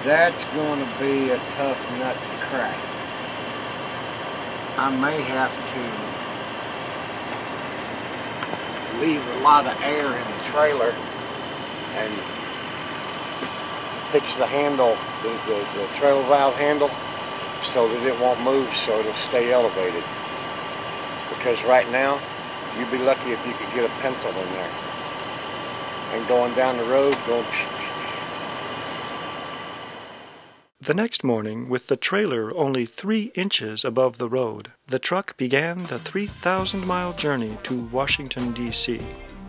That's going to be a tough nut to crack. I may have to leave a lot of air in the trailer and fix the handle, the trailer valve handle, so that it won't move, so it'll stay elevated. Because right now, you'd be lucky if you could get a pencil in there. And going down the road, going... The next morning, with the trailer only 3 inches above the road, the truck began the 3,000-mile journey to Washington, D.C.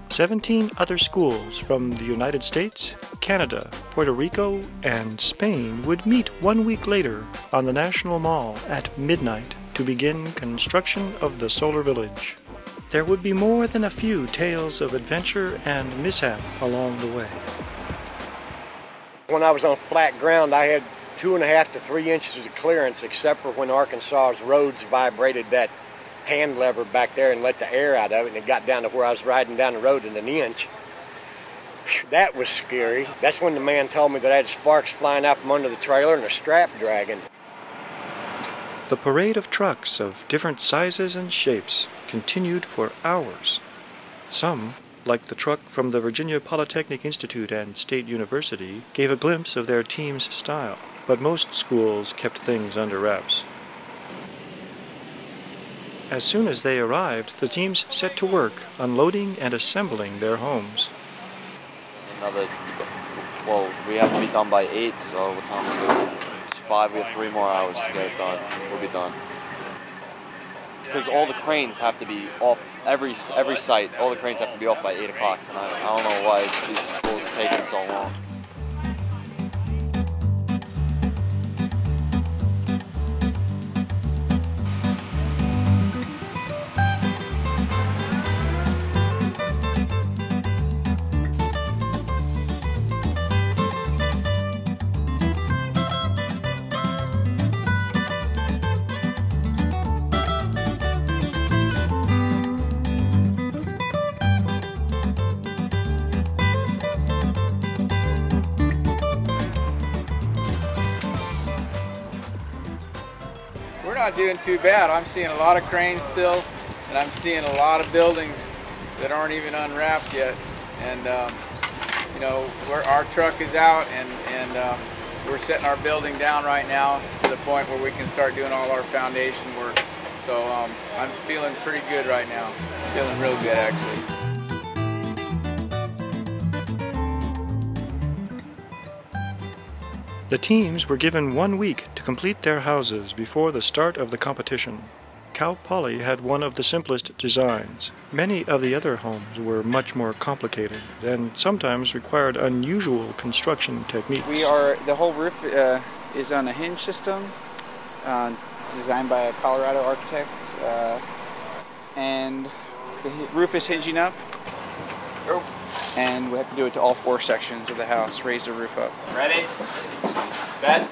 17 other schools from the United States, Canada, Puerto Rico, and Spain would meet 1 week later on the National Mall at midnight to begin construction of the Solar Village. There would be more than a few tales of adventure and mishap along the way. When I was on flat ground, I had 2.5 to 3 inches of clearance, except for when Arkansas's roads vibrated that hand lever back there and let the air out of it, and it got down to where I was riding down the road in 1 inch. That was scary. That's when the man told me that I had sparks flying out from under the trailer and a strap dragging. The parade of trucks of different sizes and shapes continued for hours. Some, like the truck from the Virginia Polytechnic Institute and State University, gave a glimpse of their team's style, but most schools kept things under wraps. As soon as they arrived, the teams set to work unloading and assembling their homes. We have to be done by 8, so what time is it? It's 5, we have 3 more hours to get it done. We'll be done. Because all the cranes have to be off, every site, all the cranes have to be off by 8 o'clock tonight. I don't know why these schools are taking so long. We're not doing too bad. I'm seeing a lot of cranes still, and I'm seeing a lot of buildings that aren't even unwrapped yet. And you know, our truck is out, and we're setting our building down right now to the point where we can start doing all our foundation work. So I'm feeling pretty good right now. Feeling real good, actually. The teams were given 1 week to complete their houses before the start of the competition. Cal Poly had one of the simplest designs. Many of the other homes were much more complicated and sometimes required unusual construction techniques. The whole roof is on a hinge system designed by a Colorado architect, and the roof is hinging up. And we have to do it to all 4 sections of the house, raise the roof up. Ready, set,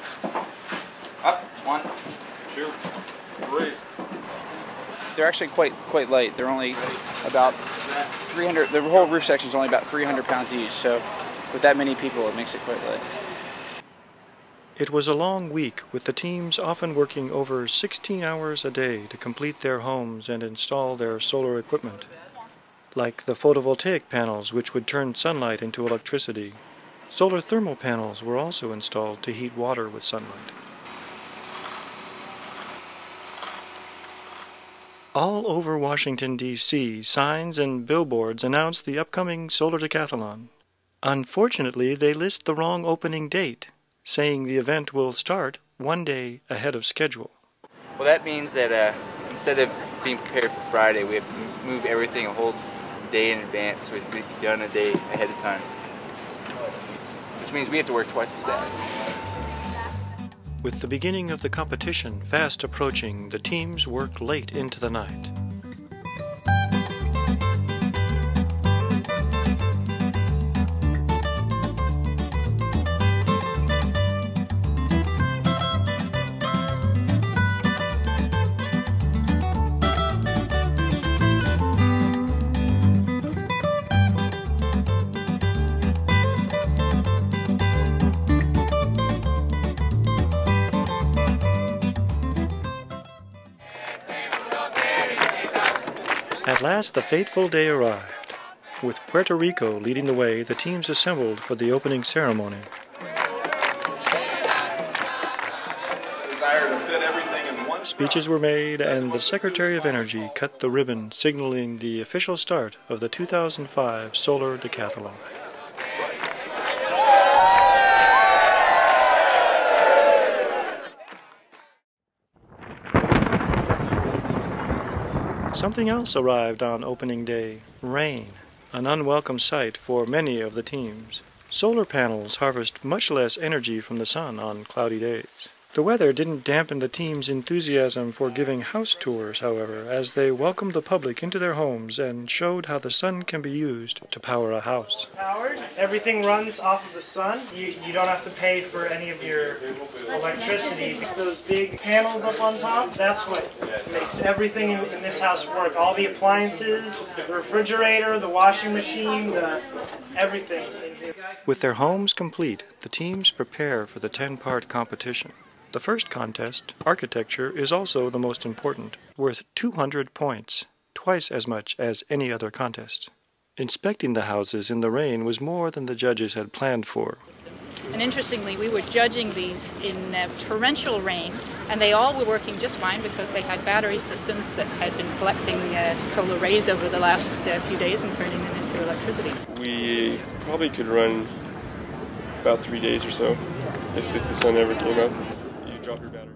up, 1, 2, 3. They're actually quite light. They're only about 300, the whole roof section is only about 300 pounds each, so with that many people it makes it quite light. It was a long week, with the teams often working over 16 hours a day to complete their homes and install their solar equipment, like the photovoltaic panels which would turn sunlight into electricity. Solar thermal panels were also installed to heat water with sunlight. All over Washington, D.C., signs and billboards announced the upcoming Solar Decathlon. Unfortunately, they list the wrong opening date, saying the event will start 1 day ahead of schedule. Well, that means that instead of being prepared for Friday, we have to move everything a whole day in advance, so it'd be done a day ahead of time. Which means we have to work twice as fast. With the beginning of the competition fast approaching, the teams work late into the night. At last the fateful day arrived. With Puerto Rico leading the way, the teams assembled for the opening ceremony. Speeches were made, and the Secretary of Energy cut the ribbon, signaling the official start of the 2005 Solar Decathlon. Something else arrived on opening day: rain, an unwelcome sight for many of the teams. Solar panels harvest much less energy from the sun on cloudy days. The weather didn't dampen the team's enthusiasm for giving house tours, however, as they welcomed the public into their homes and showed how the sun can be used to power a house. Everything runs off of the sun. You don't have to pay for any of your electricity. Those big panels up on top, that's what makes everything in this house work. All the appliances, the refrigerator, the washing machine, everything in here. With their homes complete, the teams prepare for the 10-part competition. The first contest, architecture, is also the most important, worth 200 points, twice as much as any other contest. Inspecting the houses in the rain was more than the judges had planned for. And interestingly, we were judging these in torrential rain, and they all were working just fine because they had battery systems that had been collecting solar rays over the last few days and turning them into electricity. We probably could run about 3 days or so if the sun ever came up. You drop your battery.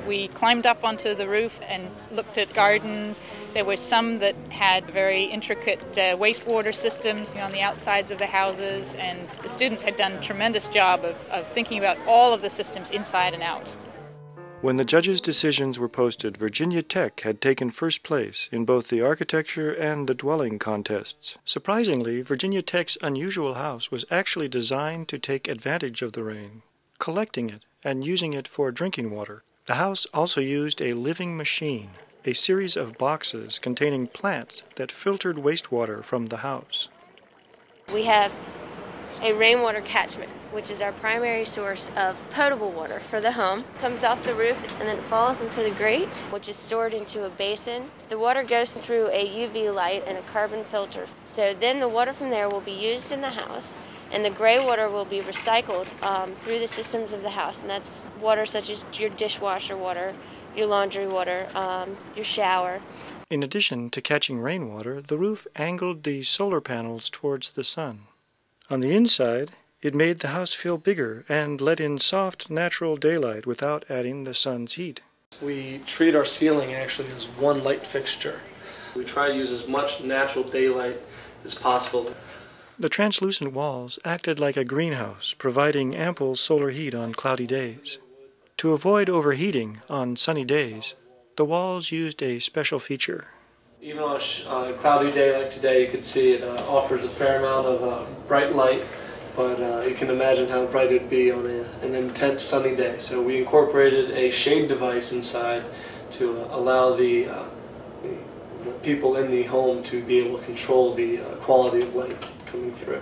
We climbed up onto the roof and looked at gardens. There were some that had very intricate wastewater systems on the outsides of the houses, and the students had done a tremendous job of thinking about all of the systems inside and out. When the judges' decisions were posted, Virginia Tech had taken first place in both the architecture and the dwelling contests. Surprisingly, Virginia Tech's unusual house was actually designed to take advantage of the rain, collecting it and using it for drinking water. The house also used a living machine, a series of boxes containing plants that filtered wastewater from the house. We have a rainwater catchment, which is our primary source of potable water for the home. It comes off the roof and then it falls into the grate, which is stored into a basin. The water goes through a UV light and a carbon filter. So then the water from there will be used in the house, and the gray water will be recycled through the systems of the house. And that's water such as your dishwasher water, your laundry water, your shower. In addition to catching rainwater, the roof angled the solar panels towards the sun. On the inside, it made the house feel bigger and let in soft, natural daylight without adding the sun's heat. We treat our ceiling actually as one light fixture. We try to use as much natural daylight as possible. The translucent walls acted like a greenhouse, providing ample solar heat on cloudy days. To avoid overheating on sunny days, the walls used a special feature. Even on a cloudy day like today, you can see it offers a fair amount of bright light, but you can imagine how bright it would be on an intense sunny day. So we incorporated a shade device inside to allow the people in the home to be able to control the quality of light coming through.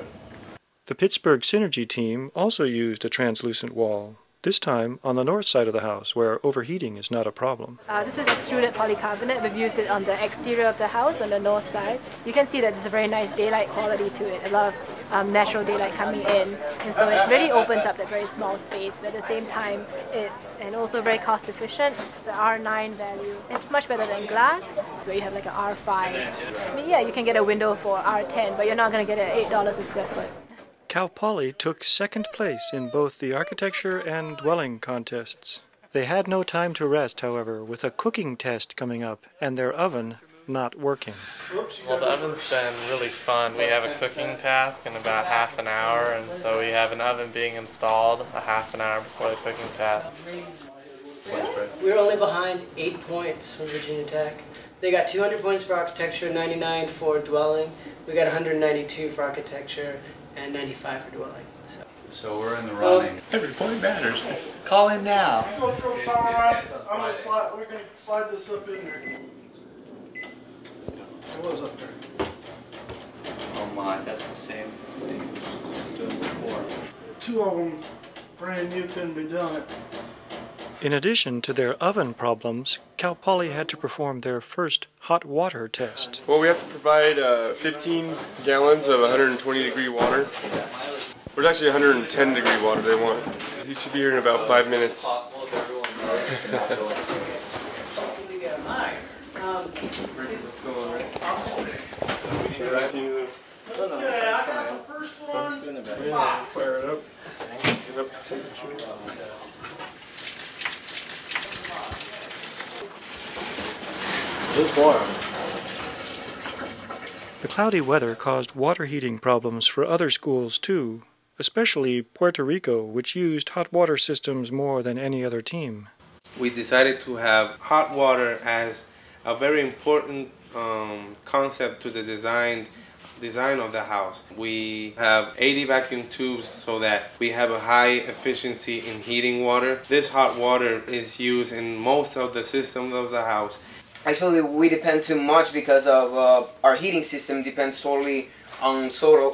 The Pittsburgh Synergy team also used a translucent wall, this time on the north side of the house, where overheating is not a problem. This is extruded polycarbonate. We've used it on the exterior of the house on the north side. You can see that there's a very nice daylight quality to it, a lot of natural daylight coming in, and so it really opens up that very small space, but at the same time it's also very cost efficient. It's an R9 value. It's much better than glass. It's where you have like an R5. I mean, yeah, you can get a window for R10, but you're not going to get it at $8 a square foot. Cal Poly took second place in both the architecture and dwelling contests. They had no time to rest, however, with a cooking test coming up and their oven not working. Well, the oven's been really fun. We have a cooking task in about half an hour, and so we have an oven being installed a half an hour before the cooking task. We're only behind 8 points from Virginia Tech. They got 200 points for architecture, 99 for dwelling. We got 192 for architecture and 95 for dwelling. So we're in the running. Every point matters. Call in now. I'm going to throw the power out. We're going to slide this up in there. It was up there. Oh my, that's the same thing we were doing before. 2 of them brand new, couldn't be done. In addition to their oven problems, Cal Poly had to perform their first hot water test. Well, we have to provide 15 gallons of 120-degree water. Well, it's actually 110-degree water they want. He should be here in about 5 minutes. Okay, I got the first one. Fire it up. Get up to temperature. The cloudy weather caused water heating problems for other schools too, especially Puerto Rico, which used hot water systems more than any other team. We decided to have hot water as a very important concept to the design of the house. We have 80 vacuum tubes so that we have a high efficiency in heating water. This hot water is used in most of the systems of the house. Actually, we depend too much because of our heating system depends totally on solar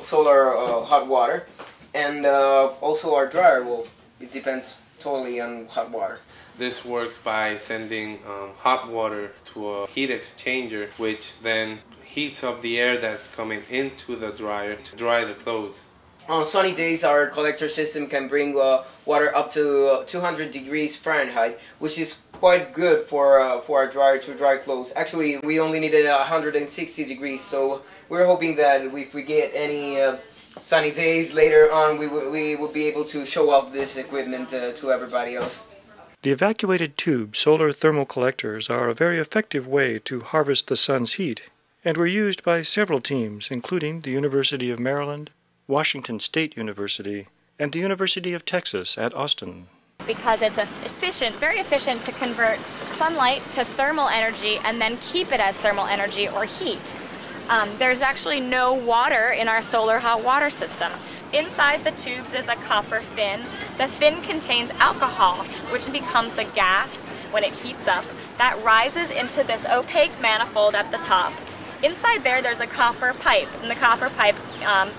hot water, and also our dryer, well, it depends totally on hot water. This works by sending hot water to a heat exchanger, which then heats up the air that's coming into the dryer to dry the clothes. On sunny days, our collector system can bring water up to 200 degrees Fahrenheit, which is quite good for our dryer to dry clothes. Actually, we only needed 160 degrees, so we're hoping that if we get any sunny days later on, we will be able to show off this equipment to everybody else. The evacuated tube solar thermal collectors are a very effective way to harvest the sun's heat, and were used by several teams, including the University of Maryland, Washington State University, and the University of Texas at Austin. Because it's very efficient to convert sunlight to thermal energy and then keep it as thermal energy or heat. There's actually no water in our solar hot water system. Inside the tubes is a copper fin. The fin contains alcohol, which becomes a gas when it heats up. That rises into this opaque manifold at the top. Inside there's a copper pipe, and the copper pipe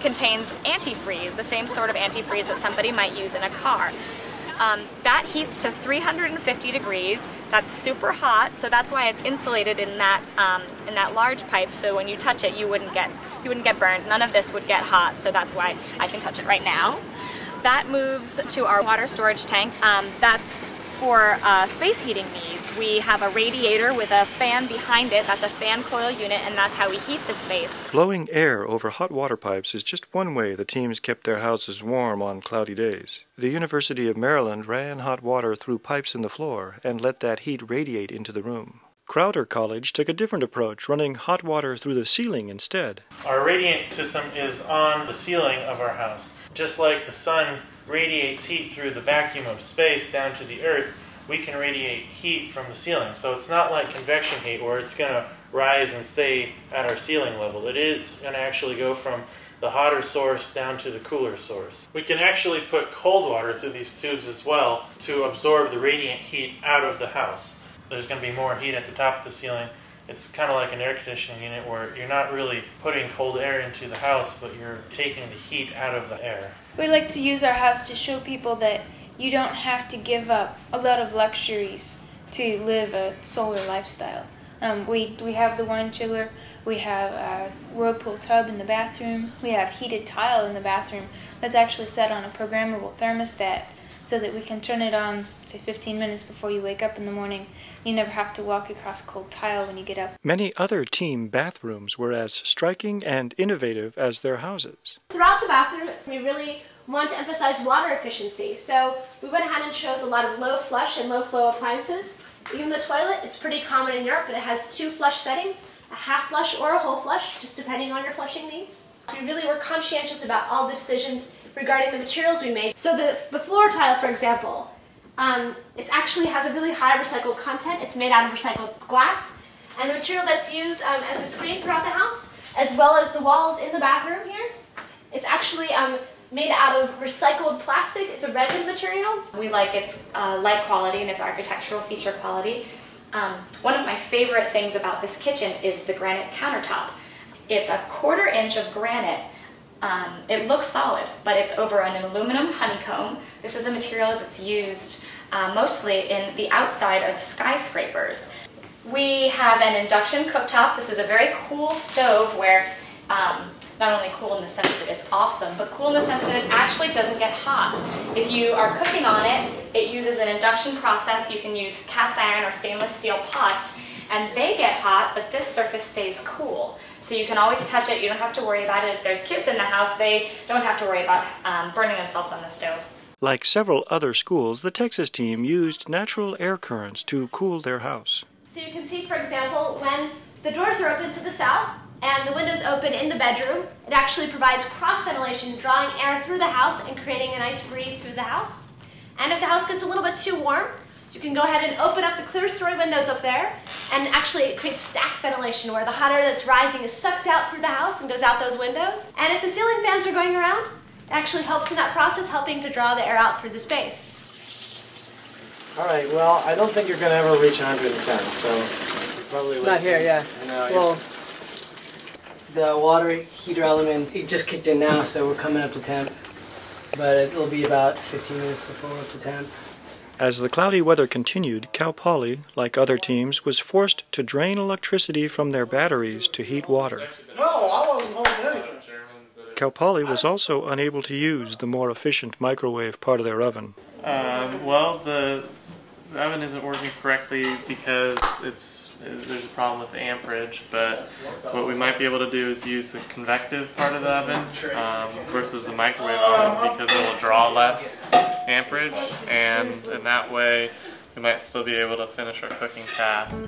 contains antifreeze, the same sort of antifreeze that somebody might use in a car. That heats to 350 degrees. That's super hot, so that's why it's insulated in that large pipe. So when you touch it, you wouldn't get burned. None of this would get hot, so that's why I can touch it right now. That moves to our water storage tank. That's for space heating needs. We have a radiator with a fan behind it. That's a fan coil unit, and that's how we heat the space. Blowing air over hot water pipes is just one way the teams kept their houses warm on cloudy days. The University of Maryland ran hot water through pipes in the floor and let that heat radiate into the room. Growder College took a different approach, running hot water through the ceiling instead. Our radiant system is on the ceiling of our house. Just like the sun radiates heat through the vacuum of space down to the earth, we can radiate heat from the ceiling. So it's not like convection heat where it's going to rise and stay at our ceiling level. It is going to actually go from the hotter source down to the cooler source. We can actually put cold water through these tubes as well to absorb the radiant heat out of the house. There's going to be more heat at the top of the ceiling. It's kind of like an air conditioning unit where you're not really putting cold air into the house, but you're taking the heat out of the air. We like to use our house to show people that you don't have to give up a lot of luxuries to live a solar lifestyle. We have the wine chiller, we have a whirlpool tub in the bathroom, we have heated tile in the bathroom that's actually set on a programmable thermostat so that we can turn it on, say 15 minutes before you wake up in the morning. You never have to walk across cold tile when you get up. Many other team bathrooms were as striking and innovative as their houses. Throughout the bathroom, we really want to emphasize water efficiency, so we went ahead and chose a lot of low flush and low flow appliances. Even the toilet, it's pretty common in Europe, but it has 2 flush settings, a half flush or a whole flush, just depending on your flushing needs. We really were conscientious about all the decisions regarding the materials we made. So the floor tile, for example, it actually has a really high recycled content. It's made out of recycled glass, and the material that's used as a screen throughout the house, as well as the walls in the bathroom here, it's actually made out of recycled plastic. It's a resin material. We like its light quality and its architectural feature quality. One of my favorite things about this kitchen is the granite countertop. It's a 1/4 inch of granite. It looks solid, but it's over an aluminum honeycomb. This is a material that's used mostly in the outside of skyscrapers. We have an induction cooktop. This is a very cool stove where not only cool in the sense that it's awesome, but cool in the sense that it actually doesn't get hot. If you are cooking on it, it uses an induction process. You can use cast iron or stainless steel pots, and they get hot, but this surface stays cool. So you can always touch it. You don't have to worry about it. If there's kids in the house, they don't have to worry about burning themselves on the stove. Like several other schools, the Texas team used natural air currents to cool their house. So you can see, for example, when the doors are open to the south and the windows open in the bedroom, it actually provides cross ventilation, drawing air through the house and creating a nice breeze through the house. And if the house gets a little bit too warm, you can go ahead and open up the clear story windows up there, and actually it creates stack ventilation where the hot air that's rising is sucked out through the house and goes out those windows. And if the ceiling fans are going around, it actually helps in that process, helping to draw the air out through the space. All right, well, I don't think you're going to ever reach 110, so probably not here, yeah. No, well, the water heater element, it just kicked in now, so we're coming up to temp. But it'll be about 15 minutes before we're up to temp. As the cloudy weather continued, Cal Poly, like other teams, was forced to drain electricity from their batteries to heat water. No, I wasn't holding anything. Cal Poly was also unable to use the more efficient microwave part of their oven. Well, the oven isn't working correctly because there's a problem with the amperage, but what we might be able to do is use the convective part of the oven versus the microwave oven, because it will draw less amperage, and in that way we might still be able to finish our cooking task.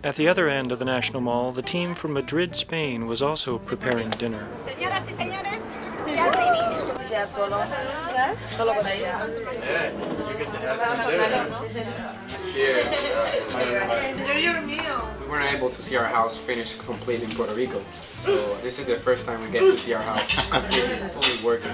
At the other end of the National Mall, the team from Madrid, Spain was also preparing dinner. Señoras y señores, ya ready. Ya solo con ella. We weren't able to see our house finished complete in Puerto Rico, so this is the first time we get to see our house completely, fully working.